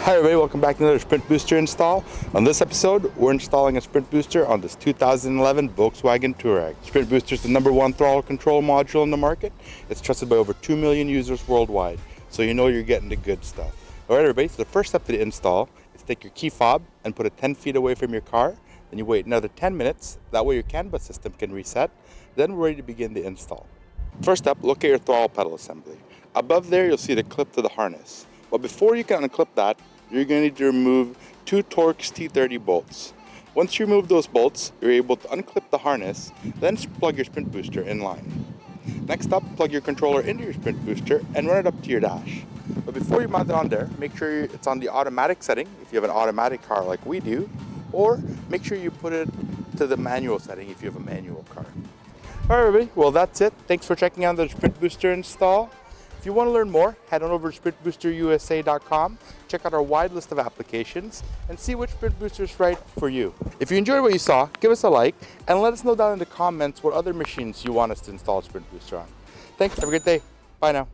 Hi everybody, welcome back to another Sprint Booster install. On this episode, we're installing a Sprint Booster on this 2011 Volkswagen Touareg. Sprint Booster is the #1 throttle control module in the market. It's trusted by over 2 million users worldwide, so you know you're getting the good stuff. Alright everybody, so the first step to the install is take your key fob and put it 10 feet away from your car. Then you wait another 10 minutes, that way your CAN bus system can reset. Then we're ready to begin the install. First up, look at your throttle pedal assembly. Above there, you'll see the clip to the harness. But before you can unclip that, you're going to need to remove 2 Torx T30 bolts. Once you remove those bolts, you're able to unclip the harness, then plug your Sprint Booster in line. Next up, plug your controller into your Sprint Booster and run it up to your dash. But before you mount it on there, make sure it's on the automatic setting if you have an automatic car like we do, or make sure you put it to the manual setting if you have a manual car. Alright everybody, well that's it. Thanks for checking out the Sprint Booster install. If you want to learn more, head on over to sprintboosterusa.com, check out our wide list of applications, and see which Sprint Booster is right for you. If you enjoyed what you saw, give us a like, and let us know down in the comments what other machines you want us to install a Sprint Booster on. Thanks, have a good day. Bye now.